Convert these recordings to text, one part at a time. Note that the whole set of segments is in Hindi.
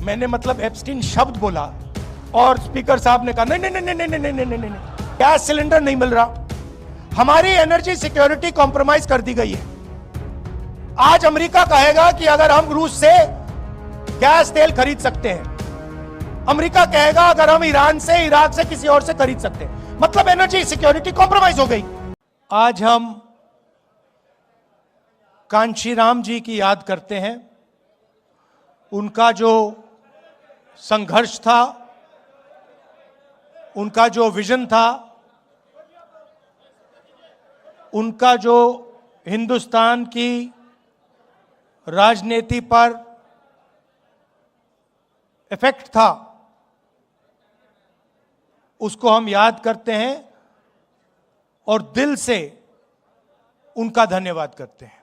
मैंने मतलब एप्स्टीन शब्द बोला और स्पीकर साहब ने कहा नहीं नहीं नहीं नहीं नहीं नहीं नहीं नहीं, गैस सिलेंडर नहीं मिल रहा। हमारी एनर्जी सिक्योरिटी कॉम्प्रोमाइज कर दी गई है। आज अमेरिका कहेगा कि अगर हम रूस से गैस तेल खरीद सकते हैं, अमेरिका कहेगा अगर हम ईरान से, इराक से, किसी और से खरीद सकते हैं, मतलब एनर्जी सिक्योरिटी कॉम्प्रोमाइज हो गई। आज हम कांशीराम जी की याद करते हैं। उनका जो संघर्ष था, उनका जो विजन था, उनका जो हिंदुस्तान की राजनीति पर इफेक्ट था, उसको हम याद करते हैं और दिल से उनका धन्यवाद करते हैं।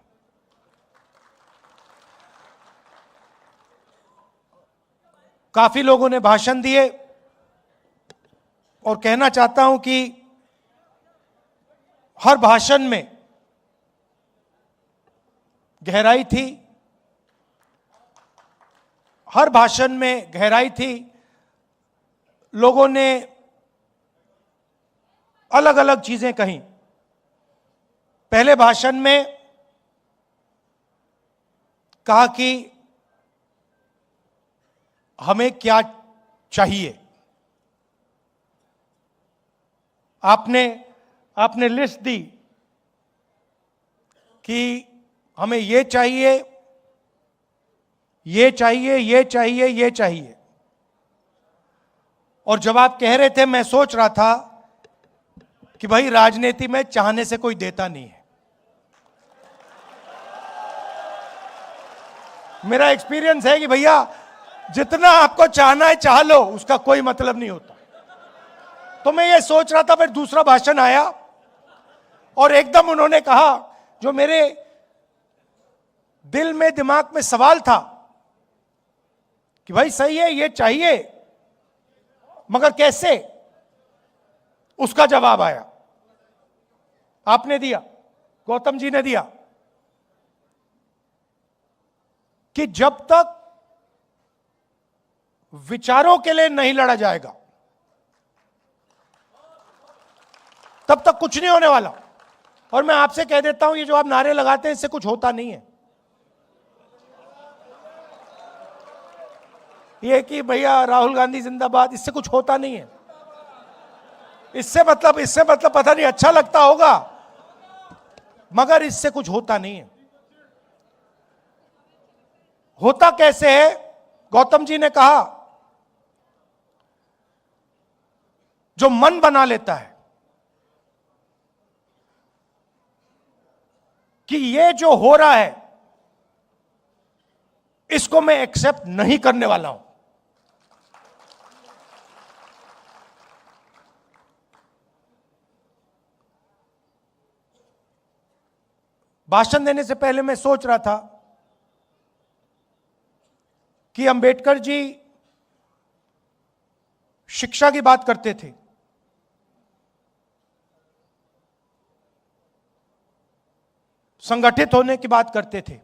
काफी लोगों ने भाषण दिए और कहना चाहता हूं कि हर भाषण में गहराई थी, हर भाषण में गहराई थी। लोगों ने अलग अलग चीजें कही। पहले भाषण में कहा कि हमें क्या चाहिए। आपने लिस्ट दी कि हमें ये चाहिए, ये चाहिए, ये चाहिए, ये चाहिए। और जब आप कह रहे थे, मैं सोच रहा था कि भाई राजनीति में चाहने से कोई देता नहीं है। मेरा एक्सपीरियंस है कि भैया जितना आपको चाहना है चाह लो, उसका कोई मतलब नहीं होता। तो मैं ये सोच रहा था, फिर दूसरा भाषण आया और एकदम उन्होंने कहा जो मेरे दिल में, दिमाग में सवाल था कि भाई सही है, ये चाहिए, मगर कैसे? उसका जवाब आया, आपने दिया, गौतम जी ने दिया कि जब तक विचारों के लिए नहीं लड़ा जाएगा तब तक कुछ नहीं होने वाला। और मैं आपसे कह देता हूं, ये जो आप नारे लगाते हैं, इससे कुछ होता नहीं है। ये कि भैया राहुल गांधी जिंदाबाद, इससे कुछ होता नहीं है। इससे मतलब पता नहीं अच्छा लगता होगा, मगर इससे कुछ होता नहीं है। होता कैसे है? गौतम जी ने कहा, जो मन बना लेता है कि ये जो हो रहा है इसको मैं एक्सेप्ट नहीं करने वाला हूं। भाषण देने से पहले मैं सोच रहा था कि अंबेडकर जी शिक्षा की बात करते थे, संगठित होने की बात करते थे,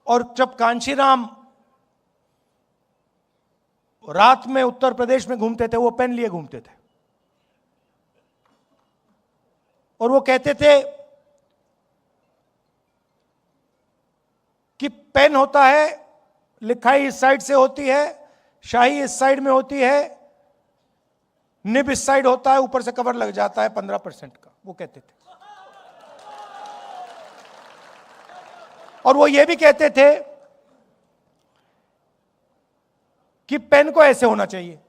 और जब कांशीराम रात में उत्तर प्रदेश में घूमते थे, वो पेन लिए घूमते थे और वो कहते थे कि पेन होता है, लिखाई इस साइड से होती है, शाही इस साइड में होती है, निब इस साइड होता है, ऊपर से कवर लग जाता है 15% का, वो कहते थे। और वो ये भी कहते थे कि पेन को ऐसे होना चाहिए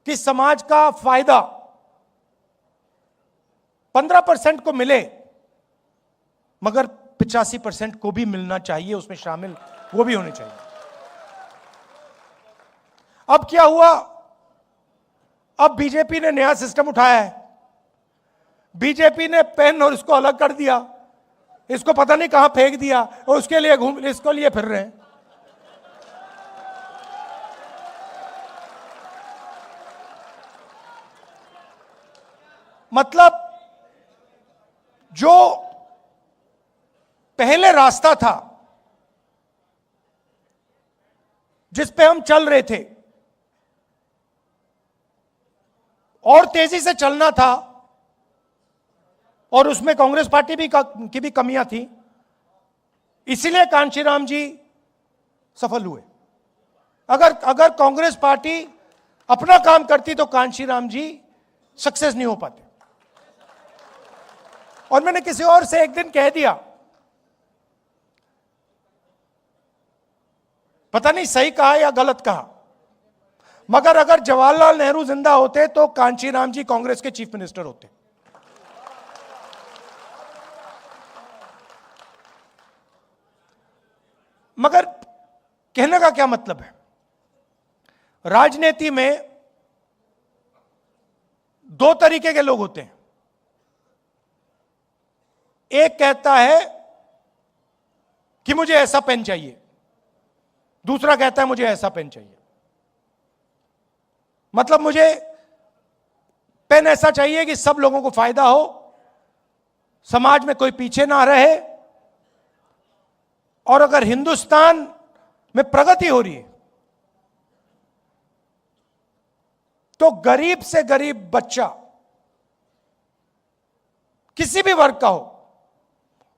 कि समाज का फायदा 15% को मिले, मगर 85% को भी मिलना चाहिए, उसमें शामिल वो भी होने चाहिए। अब क्या हुआ? अब बीजेपी ने नया सिस्टम उठाया है। बीजेपी ने पेन और इसको अलग कर दिया, इसको पता नहीं कहां फेंक दिया और उसके लिए इसको लिए फिर रहे हैं। मतलब जो पहले रास्ता था जिस पे हम चल रहे थे और तेजी से चलना था, और उसमें कांग्रेस पार्टी की भी कमियां थी, इसीलिए कांशीराम जी सफल हुए। अगर कांग्रेस पार्टी अपना काम करती तो कांशीराम जी सक्सेस नहीं हो पाते। और मैंने किसी और से एक दिन कह दिया, पता नहीं सही कहा या गलत कहा, मगर अगर जवाहरलाल नेहरू जिंदा होते तो कांशीराम जी कांग्रेस के चीफ मिनिस्टर होते। मगर कहने का क्या मतलब है, राजनीति में दो तरीके के लोग होते हैं। एक कहता है कि मुझे ऐसा पेन चाहिए, दूसरा कहता है मुझे ऐसा पेन चाहिए। मतलब मुझे पेन ऐसा चाहिए कि सब लोगों को फायदा हो, समाज में कोई पीछे ना रहे, और अगर हिंदुस्तान में प्रगति हो रही है तो गरीब से गरीब बच्चा किसी भी वर्ग का हो,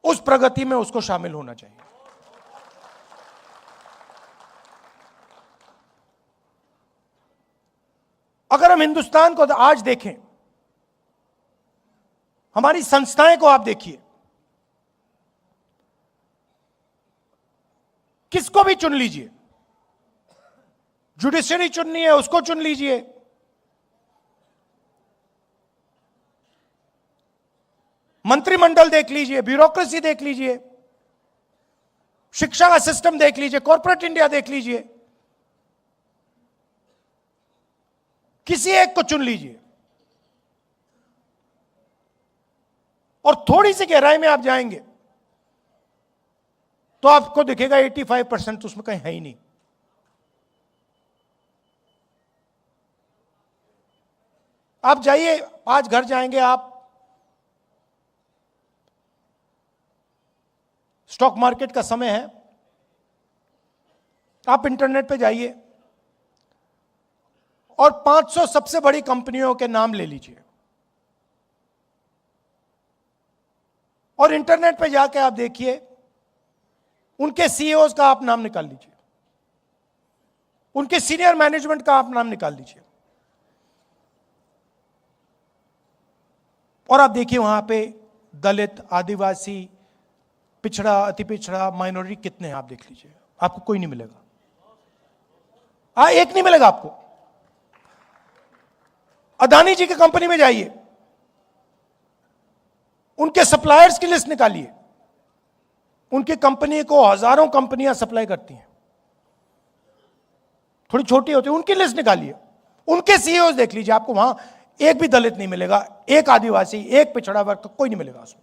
उस प्रगति में उसको शामिल होना चाहिए। अगर हम हिंदुस्तान को आज देखें, हमारी संस्थाएं को आप देखिए, किसको भी चुन लीजिए, जुडिशरी चुननी है उसको चुन लीजिए, मंत्रिमंडल देख लीजिए, ब्यूरोक्रेसी देख लीजिए, शिक्षा का सिस्टम देख लीजिए, कॉर्पोरेट इंडिया देख लीजिए, किसी एक को चुन लीजिए, और थोड़ी सी गहराई में आप जाएंगे तो आपको दिखेगा 85% उसमें कहीं है ही नहीं। आप जाइए, आज घर जाएंगे आप, स्टॉक मार्केट का समय है, आप इंटरनेट पे जाइए और 500 सबसे बड़ी कंपनियों के नाम ले लीजिए, और इंटरनेट पे जाके आप देखिए, उनके सीईओज का आप नाम निकाल लीजिए, उनके सीनियर मैनेजमेंट का आप नाम निकाल लीजिए, और आप देखिए वहां पे दलित, आदिवासी, पिछड़ा, अति पिछड़ा, माइनॉरिटी कितने हैं आप देख लीजिए, आपको कोई नहीं मिलेगा। एक नहीं मिलेगा आपको। अदानी जी की कंपनी में जाइए, उनके सप्लायर्स की लिस्ट निकालिए, उनकी कंपनी को हजारों कंपनियां सप्लाई करती हैं, थोड़ी छोटी होती है, उनकी लिस्ट निकालिए, उनके सीईओ देख लीजिए, आपको वहां एक भी दलित नहीं मिलेगा, एक आदिवासी, एक पिछड़ा वर्ग का कोई नहीं मिलेगा उसमें।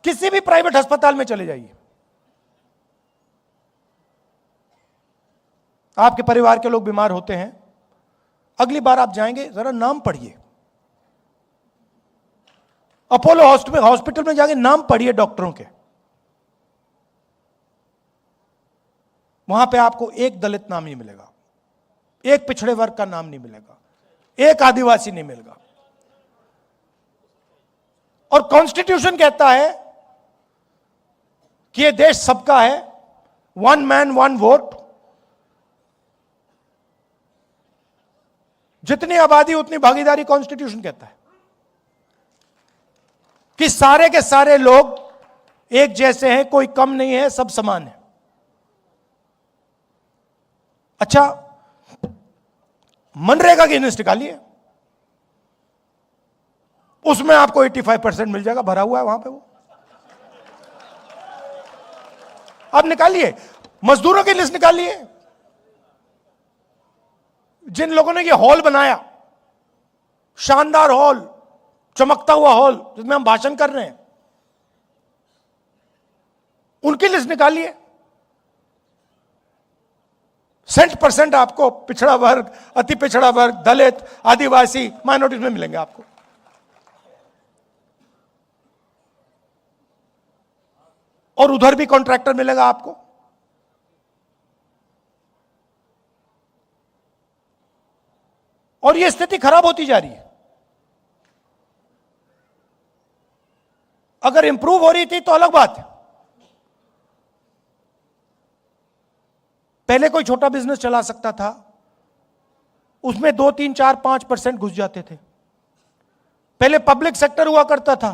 किसी भी प्राइवेट अस्पताल में चले जाइए, आपके परिवार के लोग बीमार होते हैं, अगली बार आप जाएंगे जरा नाम पढ़िए, अपोलो हॉस्पिटल में जाके नाम पढ़िए डॉक्टरों के, वहां पे आपको एक दलित नाम नहीं मिलेगा, एक पिछड़े वर्ग का नाम नहीं मिलेगा, एक आदिवासी नहीं मिलेगा। और कॉन्स्टिट्यूशन कहता है कि यह देश सबका है, वन मैन वन वोट, जितनी आबादी उतनी भागीदारी, कॉन्स्टिट्यूशन कहता है कि सारे के सारे लोग एक जैसे हैं, कोई कम नहीं है, सब समान है। अच्छा, मनरेगा की लिस्ट निकालिए, उसमें आपको 85% मिल जाएगा, भरा हुआ है वहां पे वो, आप निकालिए। मजदूरों की लिस्ट निकालिए, जिन लोगों ने ये हॉल बनाया, शानदार हॉल, चमकता हुआ हॉल जिसमें हम भाषण कर रहे हैं, उनकी लिस्ट निकालिए। 60% आपको पिछड़ा वर्ग, अति पिछड़ा वर्ग, दलित, आदिवासी, माइनॉरिटी में मिलेंगे आपको। और उधर भी कॉन्ट्रैक्टर मिलेगा आपको। और यह स्थिति खराब होती जा रही है। अगर इंप्रूव हो रही थी तो अलग बात है। पहले कोई छोटा बिजनेस चला सकता था, उसमें 2, 3, 4, 5% घुस जाते थे। पहले पब्लिक सेक्टर हुआ करता था,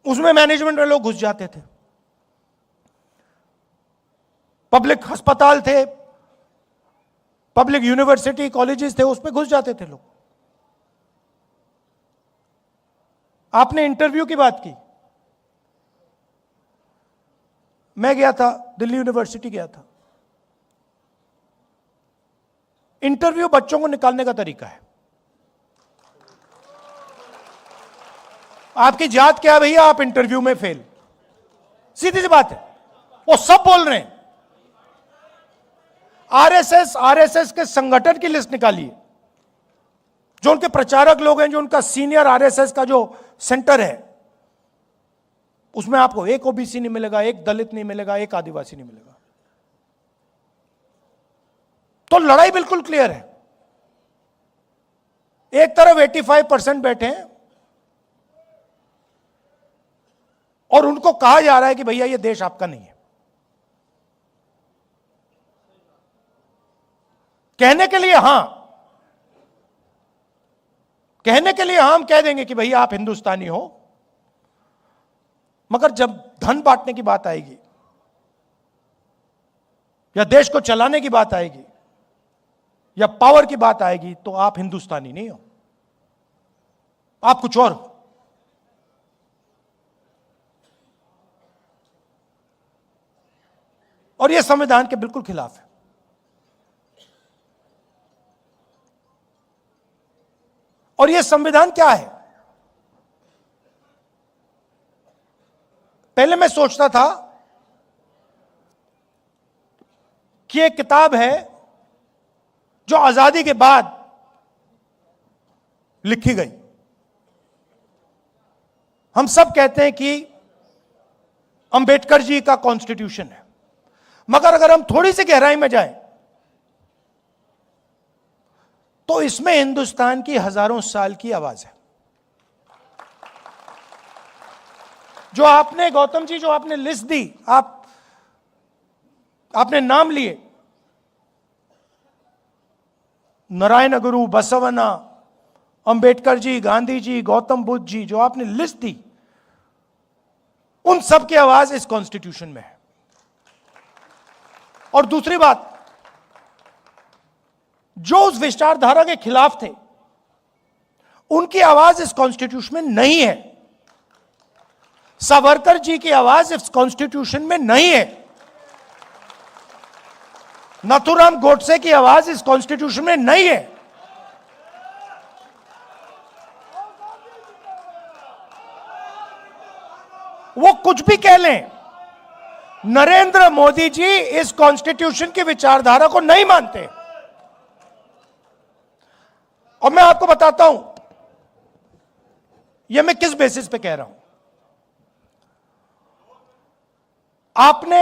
उसमें मैनेजमेंट में लोग घुस जाते थे। पब्लिक अस्पताल थे, पब्लिक यूनिवर्सिटी कॉलेजेस थे, उसमें घुस जाते थे लोग। आपने इंटरव्यू की बात की, मैं गया था, दिल्ली यूनिवर्सिटी गया था। इंटरव्यू बच्चों को निकालने का तरीका है। आपकी जात क्या है भैया, आप इंटरव्यू में फेल, सीधी सी बात है। वो सब बोल रहे हैं। आरएसएस के संगठन की लिस्ट निकालिए, जो उनके प्रचारक लोग हैं, जो उनका सीनियर आरएसएस का जो सेंटर है, उसमें आपको एक ओबीसी नहीं मिलेगा, एक दलित नहीं मिलेगा, एक आदिवासी नहीं मिलेगा। तो लड़ाई बिल्कुल क्लियर है। एक तरफ 85% बैठे हैं और उनको कहा जा रहा है कि भैया ये देश आपका नहीं है। कहने के लिए हां, कहने के लिए हम कह देंगे कि भैया आप हिंदुस्तानी हो, मगर जब धन बांटने की बात आएगी या देश को चलाने की बात आएगी या पावर की बात आएगी, तो आप हिंदुस्तानी नहीं हो, आप कुछ और हो। और यह संविधान के बिल्कुल खिलाफ है। और यह संविधान क्या है? पहले मैं सोचता था कि एक किताब है जो आजादी के बाद लिखी गई। हम सब कहते हैं कि अंबेडकर जी का कॉन्स्टिट्यूशन है, मगर अगर हम थोड़ी सी गहराई में जाएं तो इसमें हिंदुस्तान की हजारों साल की आवाज है। जो आपने, गौतम जी, जो आपने लिस्ट दी, आपने नाम लिए, नारायण गुरु, बसवन्ना, अंबेडकर जी, गांधी जी, गौतम बुद्ध जी, जो आपने लिस्ट दी, उन सब की आवाज इस कॉन्स्टिट्यूशन में है। और दूसरी बात, जो उस विचारधारा के खिलाफ थे, उनकी आवाज इस कॉन्स्टिट्यूशन में नहीं है। सावरकर जी की आवाज इस कॉन्स्टिट्यूशन में नहीं है। नाथूराम गोडसे की आवाज इस कॉन्स्टिट्यूशन में नहीं है। वो कुछ भी कह लें, नरेंद्र मोदी जी इस कॉन्स्टिट्यूशन की विचारधारा को नहीं मानते। और मैं आपको बताता हूं यह मैं किस बेसिस पे कह रहा हूं। आपने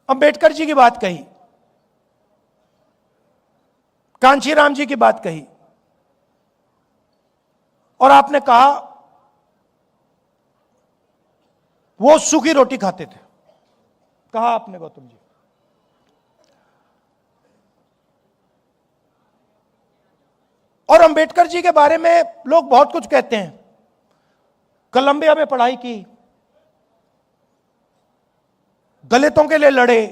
अंबेडकर जी की बात कही, कांशीराम जी की बात कही, और आपने कहा वो सूखी रोटी खाते थे, कहा आपने गौतम जी। और अंबेडकर जी के बारे में लोग बहुत कुछ कहते हैं। कोलंबिया में पढ़ाई की, दलितों के लिए लड़े,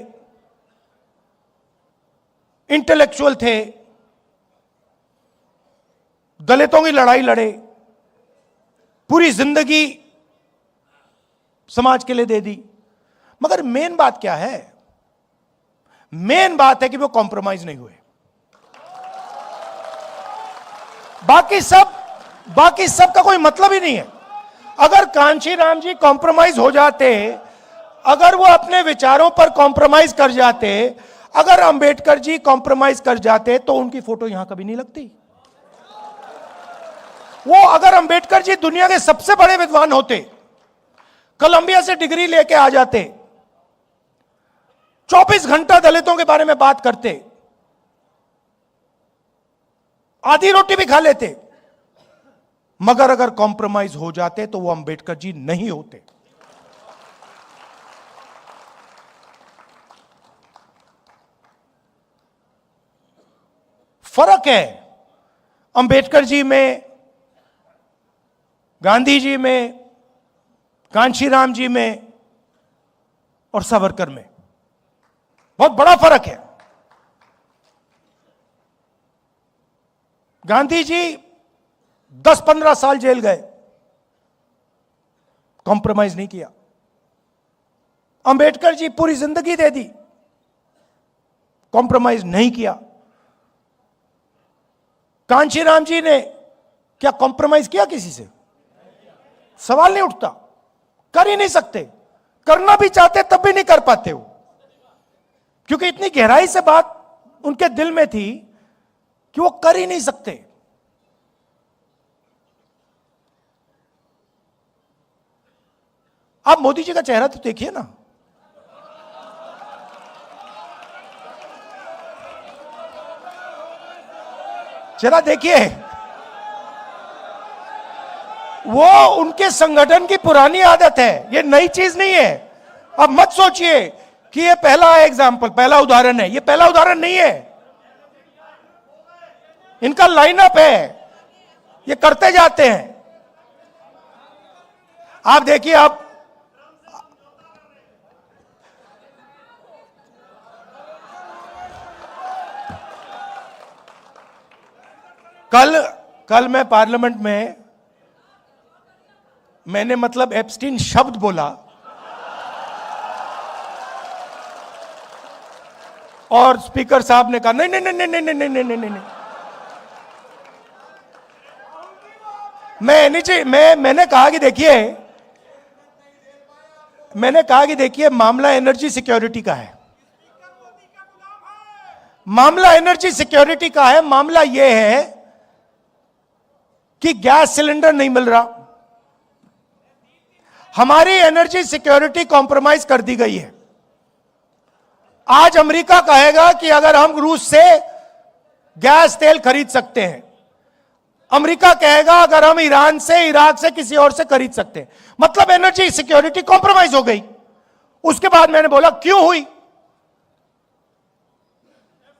इंटेलेक्चुअल थे, दलितों की लड़ाई लड़े, पूरी जिंदगी समाज के लिए दे दी। मगर मेन बात क्या है? मेन बात है कि वो कॉम्प्रोमाइज नहीं हुए। बाकी सब का कोई मतलब ही नहीं है। अगर कांशीराम जी कॉम्प्रोमाइज हो जाते, अगर वो अपने विचारों पर कॉम्प्रोमाइज कर जाते, अगर अंबेडकर जी कॉम्प्रोमाइज कर जाते, तो उनकी फोटो यहां कभी नहीं लगती। वो अगर अंबेडकर जी दुनिया के सबसे बड़े विद्वान होते, कोलंबिया से डिग्री लेके आ जाते, 24 घंटा दलितों के बारे में बात करते, आधी रोटी भी खा लेते, मगर अगर कॉम्प्रोमाइज हो जाते तो वो अंबेडकर जी नहीं होते। फर्क है अंबेडकर जी में, गांधी जी में, कांशीराम जी में और सावरकर में। बहुत बड़ा फर्क है। गांधी जी 10-15 साल जेल गए, कॉम्प्रोमाइज नहीं किया। अंबेडकर जी पूरी जिंदगी दे दी, कॉम्प्रोमाइज नहीं किया। कांशीराम जी ने क्या कॉम्प्रोमाइज किया किसी से? सवाल नहीं उठता, कर ही नहीं सकते। करना भी चाहते तब भी नहीं कर पाते वो, क्योंकि इतनी गहराई से बात उनके दिल में थी कि वो कर ही नहीं सकते। आप मोदी जी का चेहरा तो देखिए ना, चेहरा देखिए। वो उनके संगठन की पुरानी आदत है, ये नई चीज नहीं है। अब मत सोचिए कि ये पहला एग्जाम्पल, पहला उदाहरण है। ये पहला उदाहरण नहीं है, इनका लाइनअप है, ये करते जाते हैं। आप देखिए, आप कल मैं पार्लियामेंट में मैंने मतलब एप्स्टीन शब्द बोला और स्पीकर साहब ने कहा नहीं नहीं नहीं नहीं नहीं नहीं नहीं नहीं नहीं। मैंने कहा कि देखिए मामला एनर्जी सिक्योरिटी का है। मामला एनर्जी सिक्योरिटी का है। मामला यह है कि गैस सिलेंडर नहीं मिल रहा, हमारी एनर्जी सिक्योरिटी कॉम्प्रोमाइज कर दी गई है। आज अमेरिका कहेगा कि अगर हम रूस से गैस तेल खरीद सकते हैं, अमेरिका कहेगा अगर हम ईरान से, इराक से, किसी और से खरीद सकते हैं, मतलब एनर्जी सिक्योरिटी कॉम्प्रोमाइज हो गई। उसके बाद मैंने बोला क्यों हुई,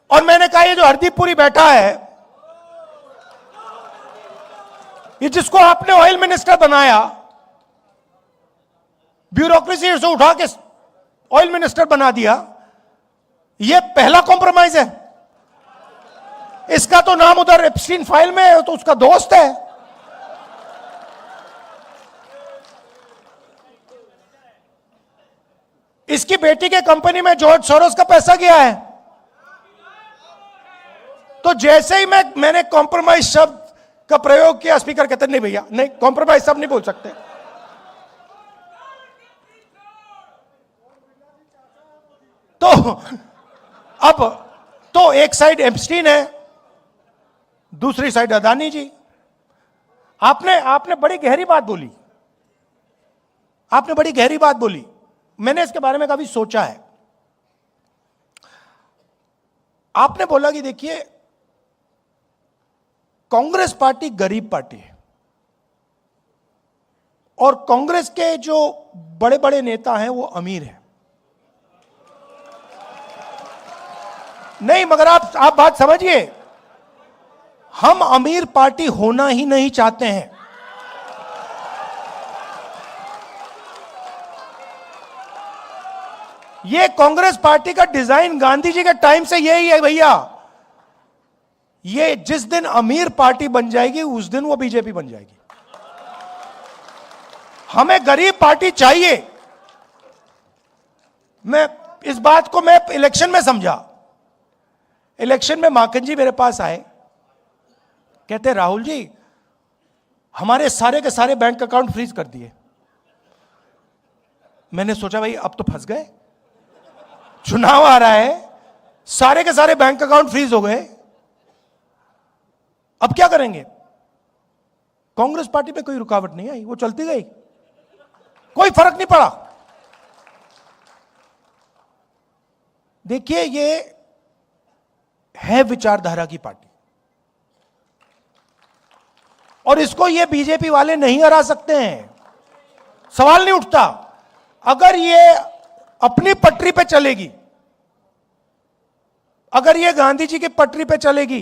और मैंने कहा ये जो हरदीप पुरी बैठा है, ये जिसको आपने ऑयल मिनिस्टर बनाया, ब्यूरोक्रेसी से उठा के ऑयल मिनिस्टर बना दिया, ये पहला कॉम्प्रोमाइज है। इसका तो नाम उधर एप्स्टीन फाइल में है, तो उसका दोस्त है। इसकी बेटी के कंपनी में जॉर्ज सोरोस का पैसा गया है। तो जैसे ही मैंने कॉम्प्रोमाइज शब्द का प्रयोग किया, स्पीकर कहते नहीं भैया, नहीं कॉम्प्रोमाइज सब नहीं बोल सकते। तो अब तो एक साइड एप्स्टीन है, दूसरी साइड अदानी जी। आपने बड़ी गहरी बात बोली, आपने बड़ी गहरी बात बोली। मैंने इसके बारे में काफी सोचा है। आपने बोला कि देखिए कांग्रेस पार्टी गरीब पार्टी है और कांग्रेस के जो बड़े बड़े नेता हैं वो अमीर हैं। नहीं, मगर आप बात समझिए, हम अमीर पार्टी होना ही नहीं चाहते हैं। ये कांग्रेस पार्टी का डिजाइन गांधी जी के टाइम से यही है भैया। ये जिस दिन अमीर पार्टी बन जाएगी उस दिन वो बीजेपी बन जाएगी। हमें गरीब पार्टी चाहिए। मैं इस बात को मैं इलेक्शन में समझा। इलेक्शन में माखन जी मेरे पास आए, कहते राहुल जी हमारे सारे के सारे बैंक अकाउंट फ्रीज कर दिए। मैंने सोचा भाई अब तो फंस गए, चुनाव आ रहा है, सारे के सारे बैंक अकाउंट फ्रीज हो गए, अब क्या करेंगे। कांग्रेस पार्टी में कोई रुकावट नहीं आई, वो चलती गई, कोई फर्क नहीं पड़ा। देखिए, ये है विचारधारा की पार्टी, और इसको ये बीजेपी वाले नहीं हरा सकते हैं, सवाल नहीं उठता। अगर ये अपनी पटरी पे चलेगी, अगर ये गांधी जी की पटरी पे चलेगी,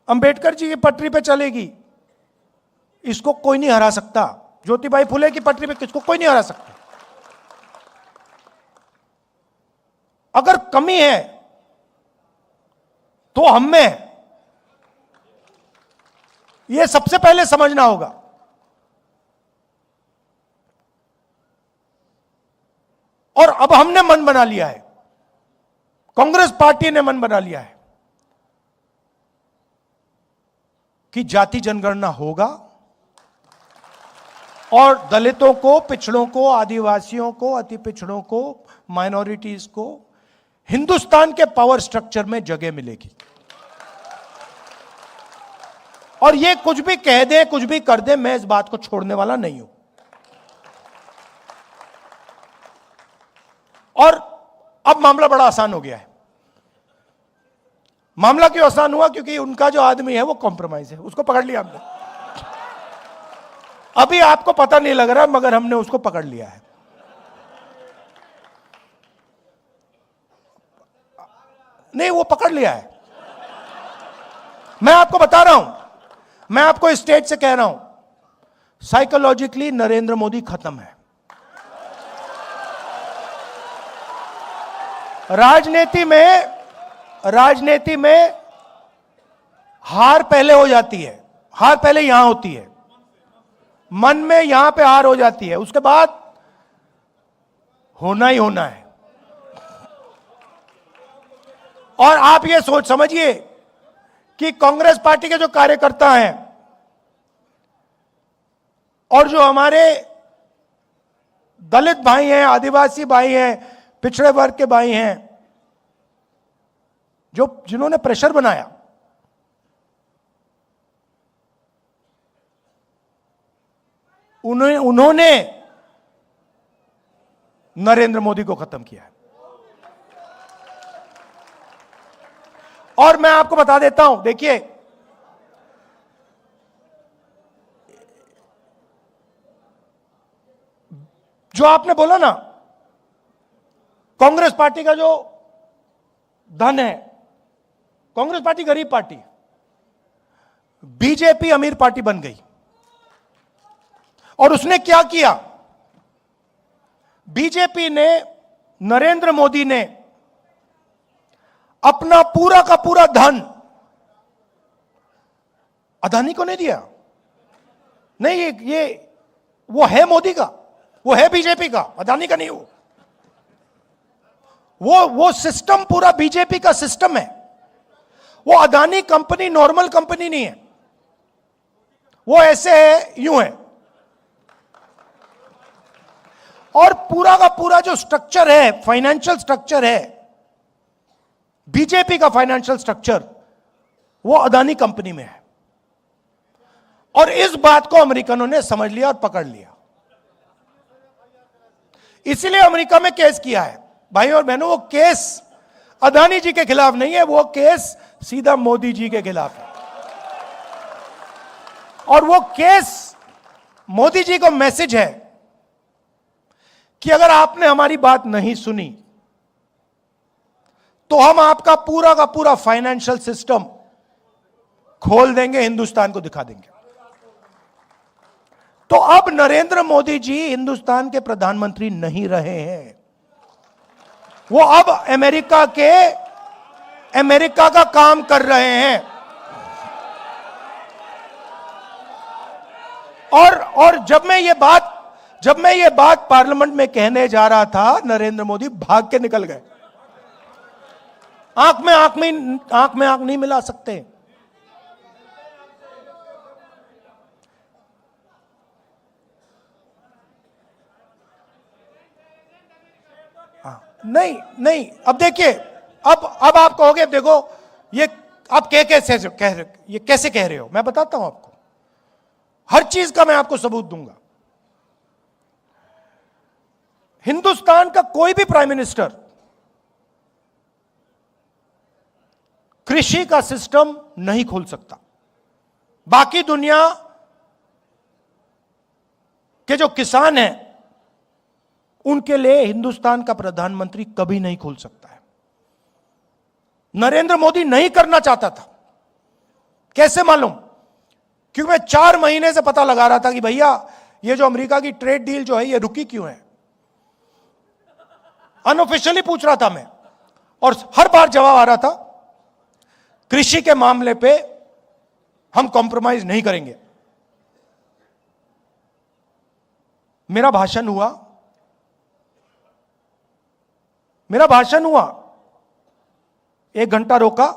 अंबेडकर जी की पटरी पे चलेगी, इसको कोई नहीं हरा सकता। ज्योतिबाई फुले की पटरी पे किसको कोई नहीं हरा सकता। अगर कमी है तो हम में, यह सबसे पहले समझना होगा। और अब हमने मन बना लिया है, कांग्रेस पार्टी ने मन बना लिया है कि जाति जनगणना होगा और दलितों को, पिछड़ों को, आदिवासियों को, अति पिछड़ों को, माइनॉरिटीज को हिंदुस्तान के पावर स्ट्रक्चर में जगह मिलेगी। और ये कुछ भी कह दे, कुछ भी कर दे, मैं इस बात को छोड़ने वाला नहीं हूं। और अब मामला बड़ा आसान हो गया है। मामला क्यों आसान हुआ? क्योंकि उनका जो आदमी है वो कॉम्प्रोमाइज है, उसको पकड़ लिया हमने। अभी आपको पता नहीं लग रहा, मगर हमने उसको पकड़ लिया है। नहीं, वो पकड़ लिया है। मैं आपको बता रहा हूं, मैं आपको स्टेज से कह रहा हूं, साइकोलॉजिकली नरेंद्र मोदी खत्म है। राजनीति में हार पहले हो जाती है, हार पहले यहां होती है, मन में यहां पे हार हो जाती है, उसके बाद होना ही होना है। और आप ये समझिए कि कांग्रेस पार्टी के जो कार्यकर्ता हैं और जो हमारे दलित भाई हैं, आदिवासी भाई हैं, पिछड़े वर्ग के भाई हैं, जिन्होंने प्रेशर बनाया, उन्होंने नरेंद्र मोदी को खत्म किया है। और मैं आपको बता देता हूं, देखिए, जो आपने बोला ना, कांग्रेस पार्टी का जो धन है, कांग्रेस पार्टी गरीब पार्टी, बीजेपी अमीर पार्टी बन गई। और उसने क्या किया? बीजेपी ने, नरेंद्र मोदी ने अपना पूरा का पूरा धन अदानी को नहीं दिया। नहीं, ये वो है मोदी का, वो है बीजेपी का, अदानी का नहीं। वो सिस्टम पूरा बीजेपी का सिस्टम है। वो अदानी कंपनी नॉर्मल कंपनी नहीं है, वो ऐसे है, यूं है। और पूरा का पूरा जो स्ट्रक्चर है, फाइनेंशियल स्ट्रक्चर है, बीजेपी का फाइनेंशियल स्ट्रक्चर, वो अदानी कंपनी में है। और इस बात को अमेरिकनों ने समझ लिया और पकड़ लिया। इसलिए अमेरिका में केस किया है। भाई और बहनों, वो केस अदानी जी के खिलाफ नहीं है, वो केस सीधा मोदी जी के खिलाफ है। और वो केस मोदी जी को मैसेज है कि अगर आपने हमारी बात नहीं सुनी तो हम आपका पूरा का पूरा फाइनेंशियल सिस्टम खोल देंगे, हिंदुस्तान को दिखा देंगे। तो अब नरेंद्र मोदी जी हिंदुस्तान के प्रधानमंत्री नहीं रहे हैं, वो अब अमेरिका का काम कर रहे हैं। और जब मैं ये बात पार्लियामेंट में कहने जा रहा था, नरेंद्र मोदी भाग के निकल गए। आंख में आंख नहीं मिला सकते। नहीं, अब देखिए, अब आप कहोगे, देखो ये आप कैसे कह रहे हो, मैं बताता हूं आपको। चीज का मैं आपको सबूत दूंगा। हिंदुस्तान का कोई भी प्राइम मिनिस्टर कृषि का सिस्टम नहीं खोल सकता। बाकी दुनिया के जो किसान हैं उनके लिए हिंदुस्तान का प्रधानमंत्री कभी नहीं खोल सकता है। नरेंद्र मोदी नहीं करना चाहता था। कैसे मालूम? क्योंकि मैं 4 महीने से पता लगा रहा था कि भैया ये जो अमेरिका की ट्रेड डील जो है ये रुकी क्यों है। अनऑफिशियली पूछ रहा था मैं, और हर बार जवाब आ रहा था कृषि के मामले पे हम कॉम्प्रोमाइज नहीं करेंगे। मेरा भाषण हुआ 1 घंटा रोका,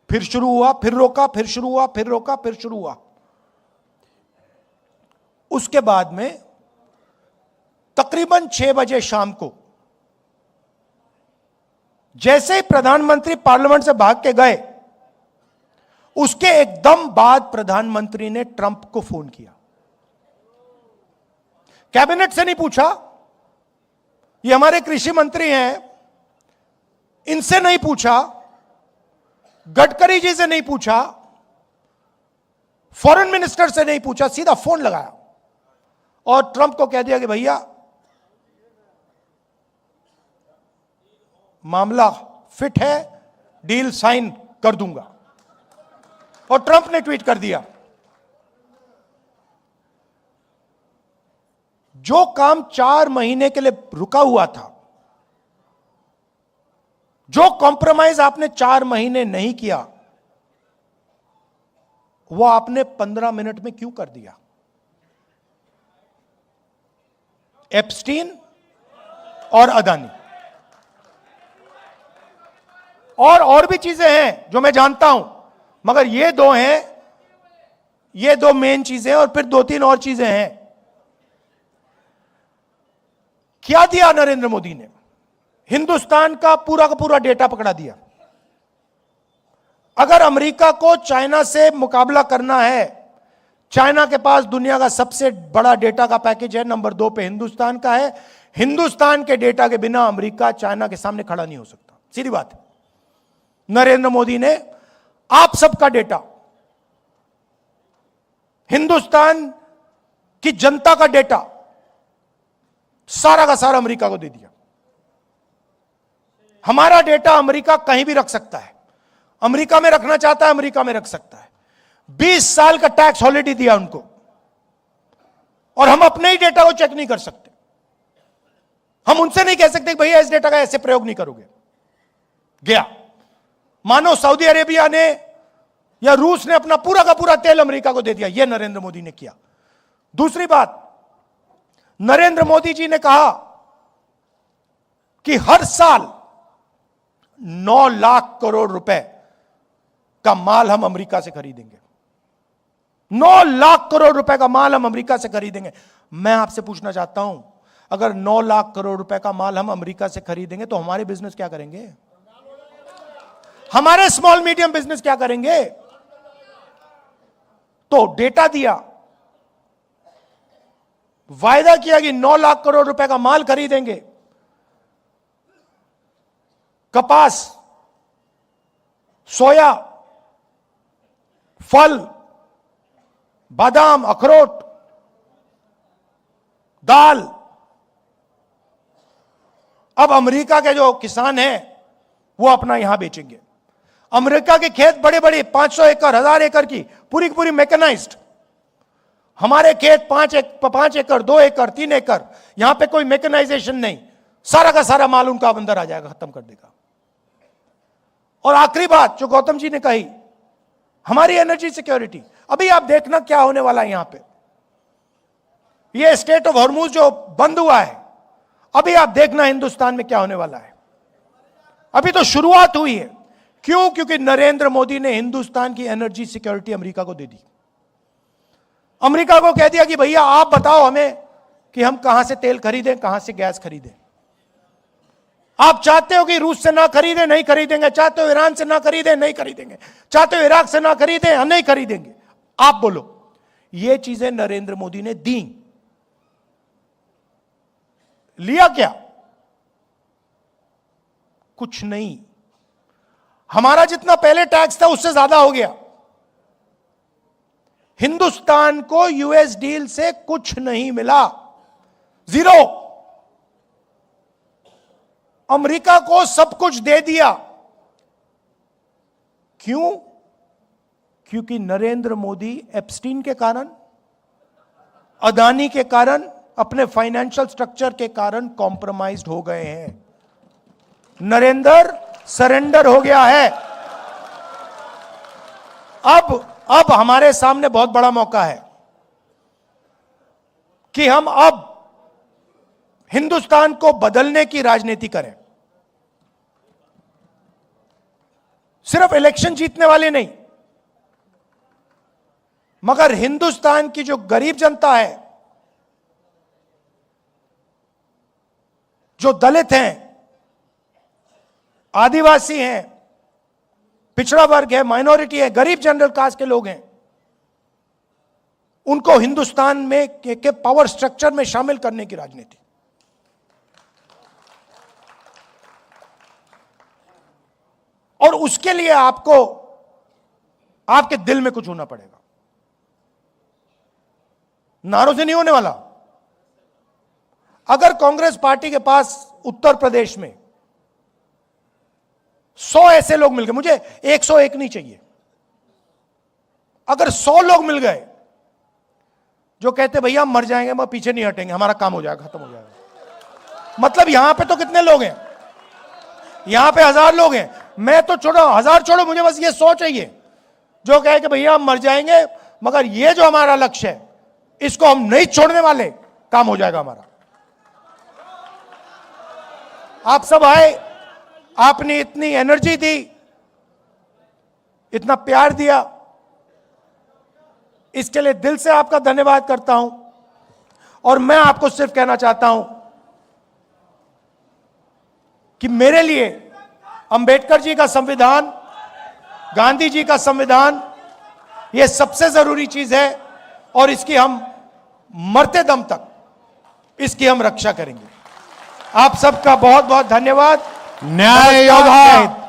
फिर शुरू हुआ, फिर रोका, फिर शुरू हुआ, फिर रोका, फिर शुरू हुआ। उसके बाद में तकरीबन 6 बजे शाम को जैसे ही प्रधानमंत्री पार्लियामेंट से भाग के गए, उसके एकदम बाद प्रधानमंत्री ने ट्रंप को फोन किया। कैबिनेट से नहीं पूछा, ये हमारे कृषि मंत्री हैं, इनसे नहीं पूछा, गडकरी जी से नहीं पूछा, फॉरेन मिनिस्टर से नहीं पूछा, सीधा फोन लगाया और ट्रंप को कह दिया कि भैया मामला फिट है, डील साइन कर दूंगा। और ट्रंप ने ट्वीट कर दिया, जो काम 4 महीने के लिए रुका हुआ था, जो कॉम्प्रोमाइज आपने 4 महीने नहीं किया, वो आपने 15 मिनट में क्यों कर दिया? एप्स्टीन और अदानी और भी चीजें हैं जो मैं जानता हूं, मगर ये 2 हैं, ये 2 मेन चीजें, और फिर 2-3 और चीजें हैं। क्या दिया नरेंद्र मोदी ने? हिंदुस्तान का पूरा डेटा पकड़ा दिया। अगर अमेरिका को चाइना से मुकाबला करना है, चाइना के पास दुनिया का सबसे बड़ा डेटा का पैकेज है, नंबर 2 पे हिंदुस्तान का है। हिंदुस्तान के डेटा के बिना अमेरिका चाइना के सामने खड़ा नहीं हो सकता। सीधी बात है। नरेंद्र मोदी ने आप सबका डेटा, हिंदुस्तान की जनता का डेटा सारा का सारा अमेरिका को दे दिया। हमारा डेटा अमेरिका कहीं भी रख सकता है, अमेरिका में रखना चाहता है अमेरिका में रख सकता है। 20 साल का टैक्स हॉलिडे दिया उनको, और हम अपने ही डेटा को चेक नहीं कर सकते। हम उनसे नहीं कह सकते कि भैया इस डेटा का ऐसे प्रयोग नहीं करोगे। गया, मानो सऊदी अरेबिया ने या रूस ने अपना पूरा का पूरा तेल अमेरिका को दे दिया। यह नरेंद्र मोदी ने किया। दूसरी बात, नरेंद्र मोदी जी ने कहा कि हर साल 9 लाख करोड़ रुपए का माल हम अमेरिका से खरीदेंगे। 9 लाख करोड़ रुपए का माल हम अमेरिका से खरीदेंगे। मैं आपसे पूछना चाहता हूं, अगर 9 लाख करोड़ रुपए का माल हम अमेरिका से खरीदेंगे तो हमारे बिजनेस क्या करेंगे? हमारे स्मॉल मीडियम बिजनेस क्या करेंगे? तो डेटा दिया, वायदा किया कि 9 लाख करोड़ रुपए का माल खरीदेंगे। कपास, सोया, फल, बादाम, अखरोट, दाल। अब अमेरिका के जो किसान हैं वो अपना यहां बेचेंगे। अमेरिका के खेत बड़े बड़े 500 एकड़ 1000 एकड़ की पूरी मैकेनाइज्ड। हमारे खेत 5 एकड़ 2 एकड़ 3 एकड़, यहां पे कोई मैकेनाइजेशन नहीं। सारा का सारा माल उनका अंदर आ जाएगा, खत्म कर देगा। और आखिरी बात जो गौतम जी ने कही, हमारी एनर्जी सिक्योरिटी। अभी आप देखना क्या होने वाला है यहां पे। ये स्टेट ऑफ हॉर्मुज जो बंद हुआ है, अभी आप देखना हिंदुस्तान में क्या होने वाला है। अभी तो शुरुआत हुई है। क्यों? क्योंकि नरेंद्र मोदी ने हिंदुस्तान की एनर्जी सिक्योरिटी अमेरिका को दे दी। अमेरिका को कह दिया कि भैया आप बताओ हमें कि हम कहां से तेल खरीदें, कहां से गैस खरीदें। आप चाहते हो कि रूस से ना खरीदें, नहीं खरीदेंगे। चाहते हो ईरान से ना खरीदें, नहीं खरीदेंगे। चाहते हो इराक से ना खरीदें, नहीं खरीदेंगे। आप बोलो। ये चीजें नरेंद्र मोदी ने दी। लिया क्या? कुछ नहीं। हमारा जितना पहले टैक्स था उससे ज्यादा हो गया। हिंदुस्तान को यूएस डील से कुछ नहीं मिला, जीरो। अमेरिका को सब कुछ दे दिया। क्यों? क्योंकि नरेंद्र मोदी एप्स्टीन के कारण, अदानी के कारण, अपने फाइनेंशियल स्ट्रक्चर के कारण कॉम्प्रोमाइज्ड हो गए हैं। नरेंद्र सरेंडर हो गया है। अब हमारे सामने बहुत बड़ा मौका है कि हम अब हिंदुस्तान को बदलने की राजनीति करें। सिर्फ इलेक्शन जीतने वाले नहीं, मगर हिंदुस्तान की जो गरीब जनता है, जो दलित हैं, आदिवासी हैं, पिछड़ा वर्ग है, माइनॉरिटी है, गरीब जनरल कास्ट के लोग हैं, उनको हिंदुस्तान में के पावर स्ट्रक्चर में शामिल करने की राजनीति। और उसके लिए आपको आपके दिल में कुछ होना पड़ेगा। नारों से नहीं होने वाला। अगर कांग्रेस पार्टी के पास उत्तर प्रदेश में 100 ऐसे लोग मिल गए, मुझे 101 नहीं चाहिए, अगर 100 लोग मिल गए जो कहते भैया हम मर जाएंगे मगर पीछे नहीं हटेंगे, हमारा काम हो जाएगा, खत्म हो जाएगा। मतलब यहां पे तो कितने लोग हैं? यहां पे 1000 लोग हैं। मैं तो छोड़ो, 1000 छोड़ो, मुझे बस ये 100 चाहिए जो कहे कि भैया हम मर जाएंगे मगर ये जो हमारा लक्ष्य है इसको हम नहीं छोड़ने वाले, काम हो जाएगा हमारा। आप सब आए, आपने इतनी एनर्जी दी, इतना प्यार दिया, इसके लिए दिल से आपका धन्यवाद करता हूं। और मैं आपको सिर्फ कहना चाहता हूं कि मेरे लिए अंबेडकर जी का संविधान, गांधी जी का संविधान, यह सबसे जरूरी चीज है और इसकी हम मरते दम तक इसकी हम रक्षा करेंगे। आप सबका बहुत बहुत धन्यवाद। न्याय योद्धा